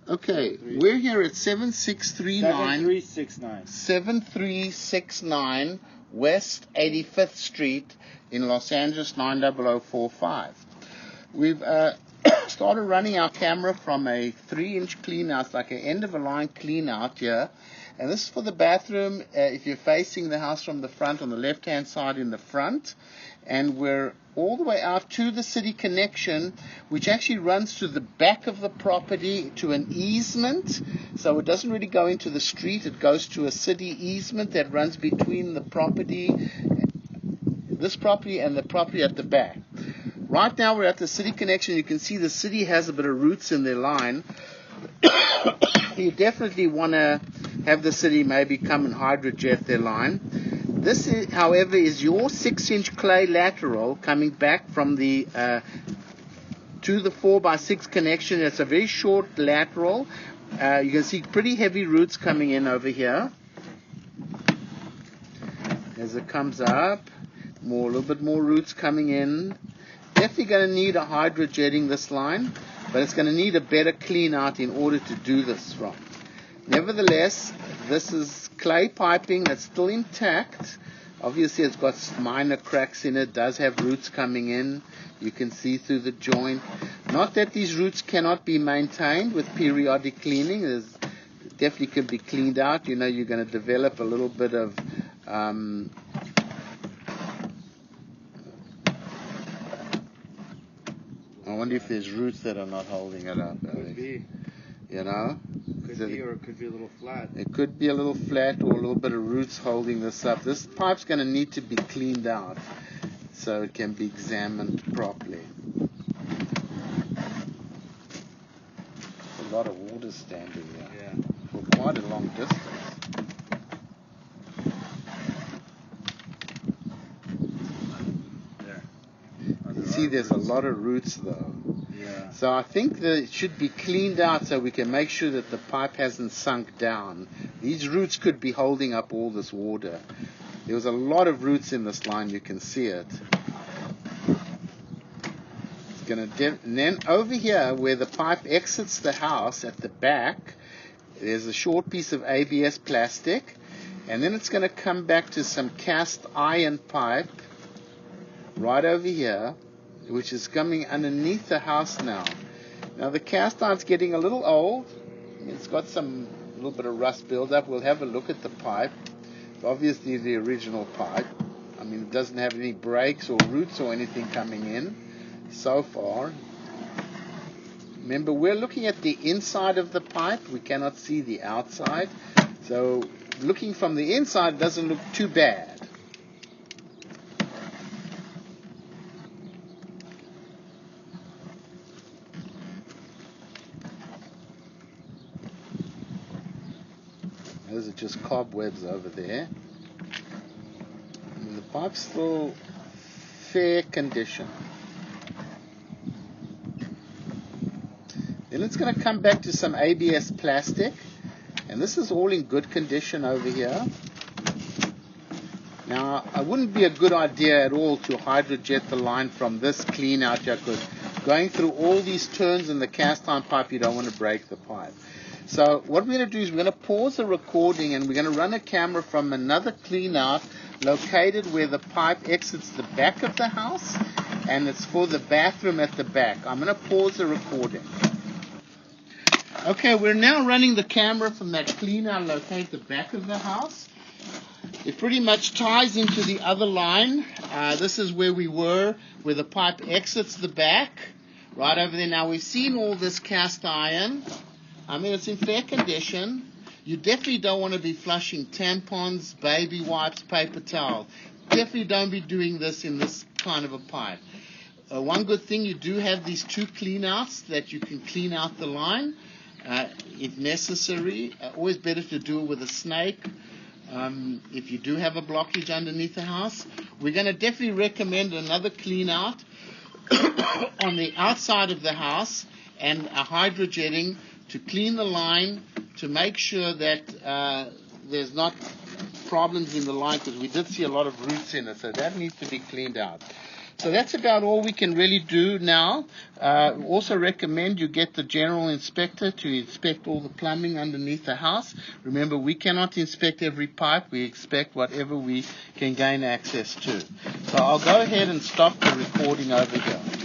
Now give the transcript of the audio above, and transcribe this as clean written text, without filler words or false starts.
Okay, we're here at 7369 7369 West 85th Street in Los Angeles 90045. We've started running our camera from a 3-inch clean out, like an end of a line clean out here. And this is for the bathroom if you're facing the house from the front, on the left hand side in the front. And we're all the way out to the city connection, which actually runs to the back of the property to an easement. So it doesn't really go into the street. It goes to a city easement that runs between the property, this property, and the property at the back. Right now we're at the city connection. You can see the city has a bit of roots in their line. You definitely want to have the city maybe come and hydrojet their line. This, however, is your 6-inch clay lateral coming back from the to the 4x6 connection. It's a very short lateral. You can see pretty heavy roots coming in over here. As it comes up, a little bit more roots coming in. Definitely going to need a hydrojetting this line, but it's going to need a better clean out in order to do this from. Nevertheless, this is clay piping that's still intact. Obviously, it's got minor cracks in it. Does have roots coming in. You can see through the joint. Not that these roots cannot be maintained with periodic cleaning. There's definitely could be cleaned out. You know, you're going to develop a little bit of I wonder if there's roots that are not holding it up. Could be. You know? Could be, or it could be a little flat. It could be a little flat or a little bit of roots holding this up. This pipe's going to need to be cleaned out so it can be examined properly. There's a lot of water standing there for quite a long distance. You can see there's a lot of roots though. Yeah. So I think that it should be cleaned out so we can make sure that the pipe hasn't sunk down. These roots could be holding up all this water. There was a lot of roots in this line, you can see it. It's going to and then over here where the pipe exits the house at the back, there's a short piece of ABS plastic, and then it's going to come back to some cast iron pipe right over here, which is coming underneath the house now. Now the cast iron's getting a little old. It's got a little bit of rust buildup. We'll have a look at the pipe. It's obviously the original pipe. I mean, it doesn't have any breaks or roots or anything coming in so far. Remember, we're looking at the inside of the pipe. We cannot see the outside. So looking from the inside doesn't look too bad. Those are just cobwebs over there. And the pipe's still fair condition. Then it's going to come back to some ABS plastic. And this is all in good condition over here. Now, it wouldn't be a good idea at all to hydrojet the line from this clean out here, because going through all these turns in the cast iron pipe, you don't want to break the pipe. So what we're going to do is we're going to pause the recording and we're going to run a camera from another clean out located where the pipe exits the back of the house, and it's for the bathroom at the back. I'm going to pause the recording. Okay, we're now running the camera from that clean out located at the back of the house. It pretty much ties into the other line. This is where we were, where the pipe exits the back, right over there. Now we've seen all this cast iron. I mean, it's in fair condition. You definitely don't want to be flushing tampons, baby wipes, paper towels. Definitely don't be doing this in this kind of a pipe. One good thing, you do have these 2 clean outs that you can clean out the line if necessary. Always better to do it with a snake if you do have a blockage underneath the house. We're going to definitely recommend another clean out on the outside of the house and a hydrojetting to clean the line, to make sure that there's not problems in the line, because we did see a lot of roots in it, so that needs to be cleaned out. So that's about all we can really do now. Also recommend you get the general inspector to inspect all the plumbing underneath the house. Remember, we cannot inspect every pipe. We inspect whatever we can gain access to. So I'll go ahead and stop the recording over here.